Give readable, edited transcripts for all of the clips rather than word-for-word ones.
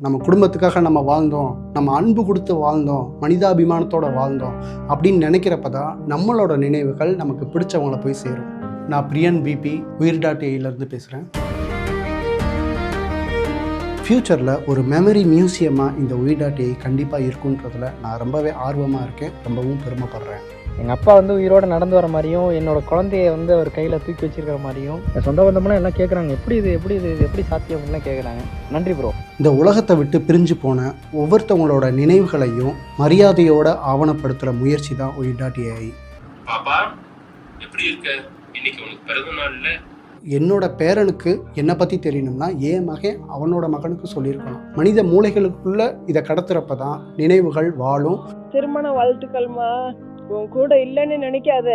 நம்ம குடும்பத்துக்காக நம்ம வாழ்ந்தோம், நம்ம அன்பு கொடுத்து வாழ்ந்தோம், மனிதாபிமானத்தோடு வாழ்ந்தோம் அப்படின்னு நினைக்கிறப்ப தான் நம்மளோட நினைவுகள் நமக்கு பிடிச்சவங்கள போய் சேரும். நான் பிரியன் பிபி உயிர்.ஏலேருந்து பேசுகிறேன். ஃப்யூச்சரில் ஒரு மெமரி மியூசியமாக இந்த உயிர்.ஏ கண்டிப்பாக இருக்குன்றதில் நான் ரொம்பவே ஆர்வமாக இருக்கேன், ரொம்பவும் பெருமைப்படுறேன். எங்கள் அப்பா உயிரோடு நடந்து வர மாதிரியும், என்னோடய குழந்தைய அவர் கையில் தூக்கி வச்சிருக்கிற மாதிரியும், என் சொந்த பந்தமெல்லாம் எல்லாம் கேட்குறாங்க, எப்படி இது எப்படி சாத்தியம் அப்படின்லாம் கேட்குறாங்க. நன்றி ப்ரோ. இந்த உலகத்தை விட்டு பிரிஞ்சு போன ஒவ்வொருத்தவங்களோட நினைவுகளையும் மரியாதையோட ஆவணப்படுத்துகிற முயற்சி தான் உயிர்.ஏஐ. பாப்பா எப்படி இருக்க? இன்னைக்கு உனக்கு பிறந்த நாள்ல என்னோட பேரனுக்கு என்னை பற்றி தெரியணும்னா என் மகன் அவனோட மகனுக்கு சொல்லியிருக்கணும். மனித மூளைகளுக்குள்ள இதை கடத்துறப்ப தான் நினைவுகள் வாழும். திருமண வாழ்த்துக்கள்மா. உன் கூட இல்லைன்னு நினைக்காத.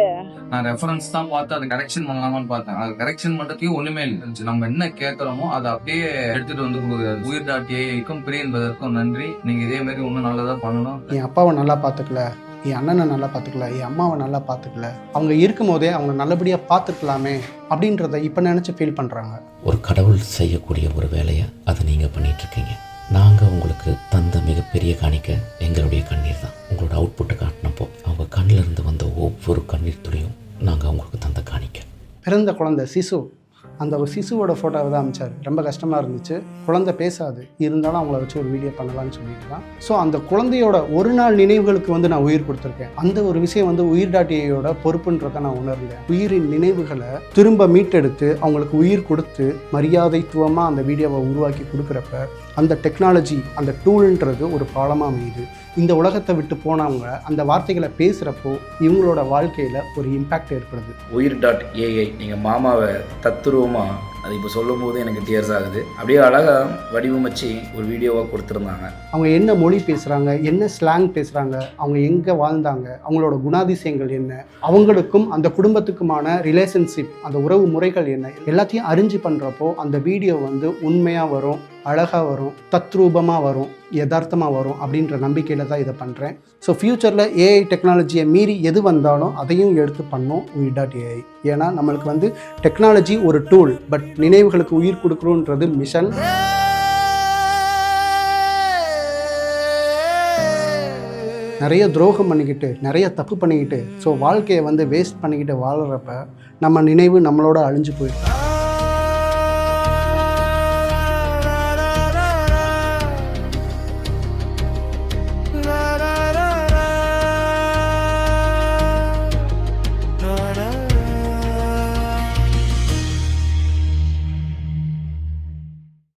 நான் ரெஃபரன்ஸ் தான் பார்த்து அதை கரெக்ஷன் பண்ணலாமான்னு பார்த்தேன். அது கரெக்ஷன் பண்றதுக்கு ஒண்ணுமே இல்லை. நம்ம என்ன கேட்கறோமோ அதை அப்படியே எடுத்துட்டு வந்து கொடுக்குறாரு. உயிர்.ஏஐக்கும் பிரியன் என்பதற்கும் நன்றி. நீங்க இதே மாதிரி இன்னும் நல்லதா பண்ணணும். என் அப்பாவை நல்லா பார்த்துக்கல, என் அண்ணனை நல்லா பார்த்துக்கல, என் அம்மாவை நல்லா பார்த்துக்கல, அவங்க இருக்கும் போதே அவங்க நல்லபடியாக பார்த்துக்கலாமே அப்படின்றத இப்போ நினச்சி ஃபீல் பண்ணுறாங்க. ஒரு கடவுள் செய்யக்கூடிய ஒரு வேலையை அதை நீங்கள் பண்ணிகிட்ருக்கீங்க. நாங்கள் உங்களுக்கு தந்த மிகப்பெரிய காணிக்க எங்களுடைய கண்ணீர் தான். உங்களோட அவுட்புட்டை காட்டினப்போ அவங்க கண்ணில் இருந்து வந்த ஒவ்வொரு கண்ணீர் துளியும் நாங்கள் அவங்களுக்கு தந்த காணிக்க. பிறந்த குழந்தை சிசு, அந்த ஒரு சிசுவோட ஃபோட்டோவை தான் அமைச்சார். ரொம்ப கஷ்டமாக இருந்துச்சு. குழந்தை பேசாது, இருந்தாலும் அவங்கள வச்சு ஒரு வீடியோ பண்ணலான்னு சொல்லிட்டு தான். ஸோ அந்த குழந்தையோட ஒரு நாள் நினைவுகளுக்கு நான் உயிர் கொடுத்துருக்கேன். அந்த ஒரு விஷயம் உயிர்.ஏஐயோட பொறுப்புன்றதை நான் உணர்ந்தேன். உயிரின் நினைவுகளை திரும்ப மீட்டெடுத்து அவங்களுக்கு உயிர் கொடுத்து மரியாதைத்துவமாக அந்த வீடியோவை உருவாக்கி கொடுக்குறப்ப அந்த டெக்னாலஜி, அந்த டூல்ன்றது ஒரு பாலமாக அமையுது. இந்த உலகத்தை விட்டு போனவங்க அந்த வார்த்தைகளை பேசுகிறப்போ இவங்களோட வாழ்க்கையில் ஒரு இம்பேக்ட் ஏற்படுது. உயிர்.ஏஐ நீங்கள் மாமாவை தத்துருவமாக அது இப்போ சொல்லும் போது எனக்கு டியர்ஸ் ஆகுது. அப்படியே அழகாக வடிவமைச்சு ஒரு வீடியோவாக கொடுத்துருந்தாங்க. அவங்க என்ன மொழி பேசுகிறாங்க, என்ன ஸ்லாங் பேசுகிறாங்க, அவங்க எங்கே வாழ்ந்தாங்க, அவங்களோட குணாதிசயங்கள் என்ன, அவங்களுக்கும் அந்த குடும்பத்துக்குமான ரிலேஷன்ஷிப், அந்த உறவு முறைகள் என்ன, எல்லாத்தையும் அறிஞ்சு பண்ணுறப்போ அந்த வீடியோ உண்மையாக வரும், அழகாக வரும், தத்ரூபமாக வரும், யதார்த்தமாக வரும் அப்படின்ற நம்பிக்கையில் தான் இதை பண்ணுறேன். ஸோ ஃப்யூச்சரில் ஏஐ டெக்னாலஜியை மீறி எது வந்தாலும் அதையும் எடுத்து பண்ணோம் உயிர்.ஏஐ. ஏன்னா நம்மளுக்கு டெக்னாலஜி ஒரு டூல், பட் நினைவுகளுக்கு உயிர் கொடுக்குறோன்றது மிஷன். நிறைய துரோகம் பண்ணிக்கிட்டு, நிறைய தப்பு பண்ணிக்கிட்டு, ஸோ வாழ்க்கையை வேஸ்ட் பண்ணிக்கிட்டு வாழ்கிறப்ப நம்ம நினைவு நம்மளோட அழிஞ்சு போயிடும்.